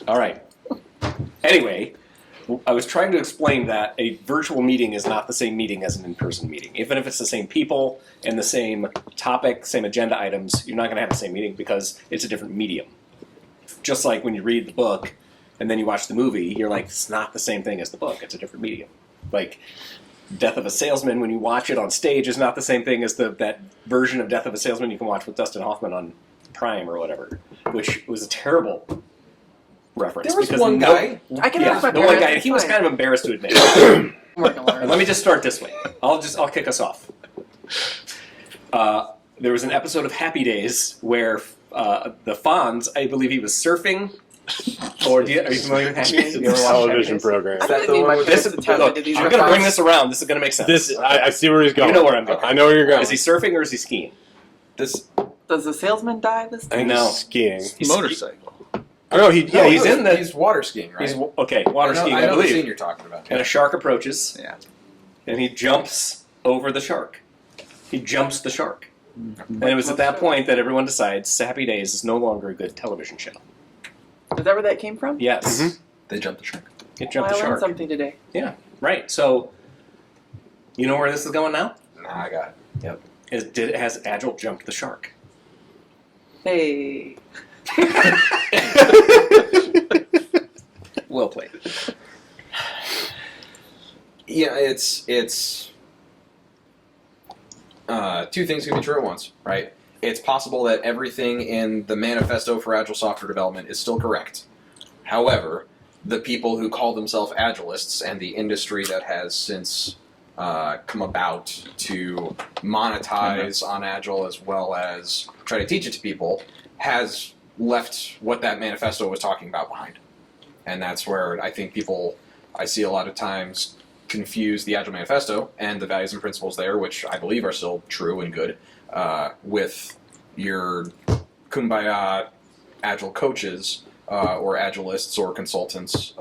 All right. Anyway, I was trying to explain that a virtual meeting is not the same meeting as an in-person meeting. Even if it's the same people and the same topic, same agenda items, you're not going to have the same meeting because it's a different medium. Just like when you read the book and then you watch the movie, you're like, it's not the same thing as the book. It's a different medium. Like Death of a Salesman, when you watch it on stage, is not the same thing as that version of Death of a Salesman you can watch with Dustin Hoffman on Prime or whatever, which was a terrible reference. There was one guy. I can ask my the one guy. parents, He was fine. kind of embarrassed to admit it. Let Let me just start this way. I'll kick us off. There was an episode of Happy Days where the Fonz, I believe he was surfing. Are you familiar with Happy Days? Have you ever watched Happy Television Days? program. I really need my parents to tell me that these I'm are going to bring facts. this around. This is going to make sense. This I see where he's going. You know where I'm going. I know where you're going. Is he surfing or is he skiing? This. Does the salesman die this I time? think No. he's skiing. He's Motorcycle. I know he's in the. He's water skiing, right? He's okay. Water skiing, I I know the scene believe. you're talking about. And a shark approaches. Yeah. And he jumps over the shark. He jumps the shark. And it was at that point that everyone decides Happy Days is no longer a good television show. Is that where that came from? Yes. Mhm. They jumped the shark. It jumped I the learned shark. something today. Yeah, right. So, you know where this is going now? Nah, I got it. Has Agile jumped the shark? Hey. Well played. Yeah, it's two things can be true at once, right? It's possible that everything in the manifesto for Agile software development is still correct. However, the people who call themselves Agilists and the industry that has since come about to monetize on Agile as well as try to teach it to people has left what that manifesto was talking about behind. And that's where I think people, I see a lot of times, confuse the Agile Manifesto and the values and principles there, which I believe are still true and good, with your kumbaya Agile coaches or Agilists or consultants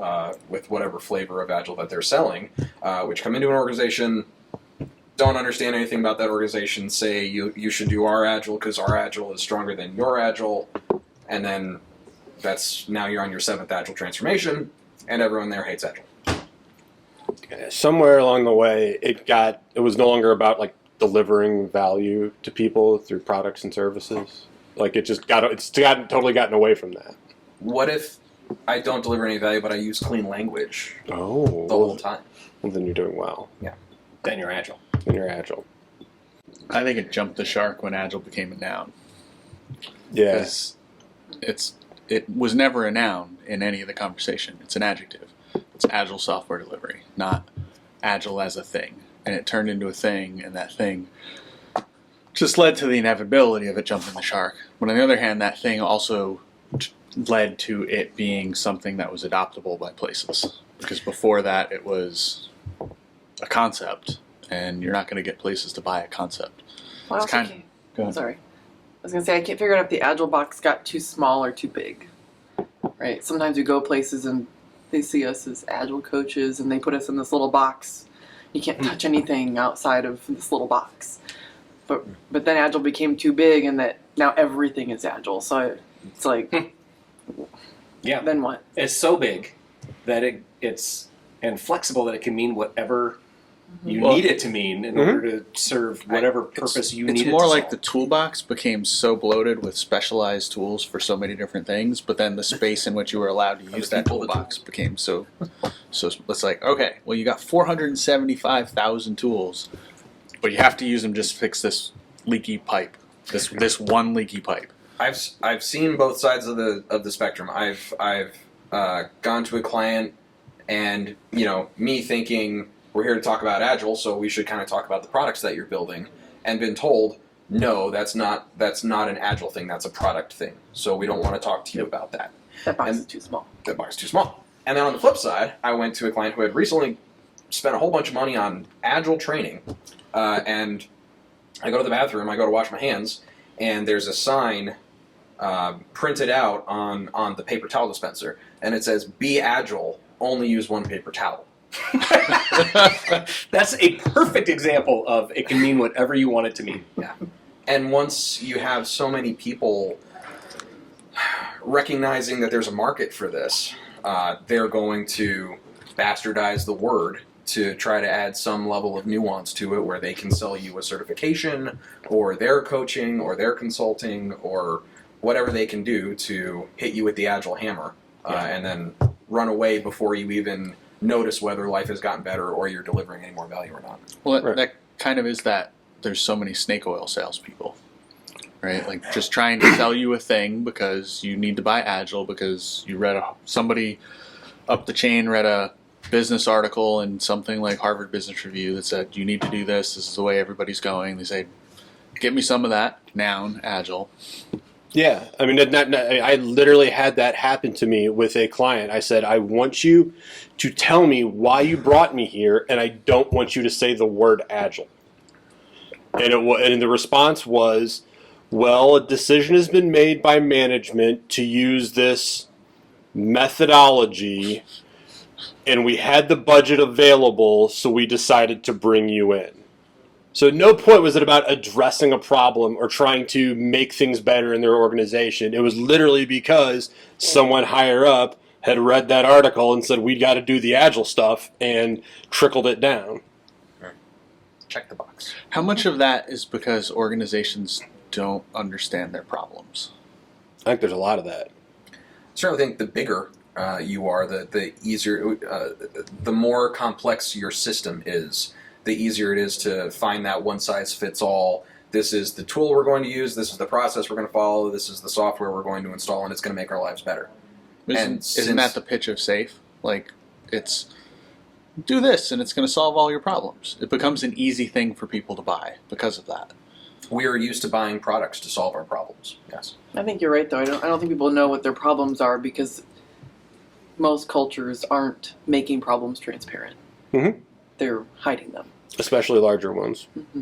with whatever flavor of Agile that they're selling, which come into an organization, don't understand anything about that organization, say you should do our Agile because our Agile is stronger than your Agile, and then now you're on your 7th Agile transformation, and everyone there hates Agile. Somewhere along the way, it was no longer about like delivering value to people through products and services. Like it's totally gotten away from that. What if I don't deliver any value, but I use clean language Oh, the whole time? well, then you're doing well. Then you're Agile. Then you're Agile. I think it jumped the shark when Agile became a noun. Yeah. Because it was never a noun in any of the conversation. It's an adjective. It's Agile software delivery, not Agile as a thing. And it turned into a thing, and that thing just led to the inevitability of it jumping the shark. But on the other hand, that thing also led to it being something that was adoptable by places. Because before that, it was a concept, and you're not going to get places to buy a concept. Well, I It's also kind- can't- Go ahead. Sorry. I was going to say, I can't figure out if the Agile box got too small or too big. Right? Sometimes we go places and they see us as Agile coaches and they put us in this little box. You can't touch anything outside of this little box. But then Agile became too big and that now everything is Agile. So it's like, Yeah. then what? It's so big that it's and flexible that it can mean whatever you Well, need it to mean in order to serve whatever purpose you need It's it to more like the solve. toolbox became so bloated with specialized tools for so many different things, but then the space in which you were allowed to use that toolbox became so it's like, okay, well you got 475,000 tools, but you have to use them just to fix this leaky pipe, this one leaky pipe. I've seen both sides of the spectrum. I've gone to a client and me thinking we're here to talk about Agile, so we should kind of talk about the products that you're building, and been told no, that's not an Agile thing, that's a product thing. So we don't want to talk to you about that. That box And- is too small. That box is too small. And then on the flip side, I went to a client who had recently spent a whole bunch of money on Agile training, and I go to the bathroom, I go to wash my hands, and there's a sign printed out on the paper towel dispenser, and it says, "Be Agile, only use one paper towel." That's a perfect example of it can mean whatever you want it to mean. Yeah. And once you have so many people recognizing that there's a market for this, they're going to bastardize the word to try to add some level of nuance to it where they can sell you a certification or their coaching or their consulting or whatever they can do to hit you with the Agile hammer and then run away before you even notice whether life has gotten better or you're delivering any more value or not. Well, Right. that kind of is that there's so many snake oil salespeople, right? Like just trying to sell you a thing because you need to buy Agile because you read somebody up the chain read a business article in something like Harvard Business Review that said you need to do this. This is the way everybody's going. They say, "Give me some of that." Noun Agile. Yeah, I mean, I literally had that happen to me with a client. I said, I want you to tell me why you brought me here, and I don't want you to say the word Agile. And the response was, well, a decision has been made by management to use this methodology, and we had the budget available, so we decided to bring you in. So at no point was it about addressing a problem or trying to make things better in their organization. It was literally because someone higher up had read that article and said, we got to do the Agile stuff, and trickled it down. Check the box. How much of that is because organizations don't understand their problems? I think there's a lot of that. I certainly think the bigger you are, the easier, the more complex your system is, the easier it is to find that one-size-fits-all. This is the tool we're going to use, this is the process we're going to follow, this is the software we're going to install, and it's going to make our lives better. Isn't that the pitch of SAFe? Like, it's do this and it's going to solve all your problems. It becomes an easy thing for people to buy because of that. We are used to buying products to solve our problems. Yes. I think you're right, though. I don't think people know what their problems are because most cultures aren't making problems transparent. Mm-hmm. They're hiding them. Especially larger ones. Mm-hmm.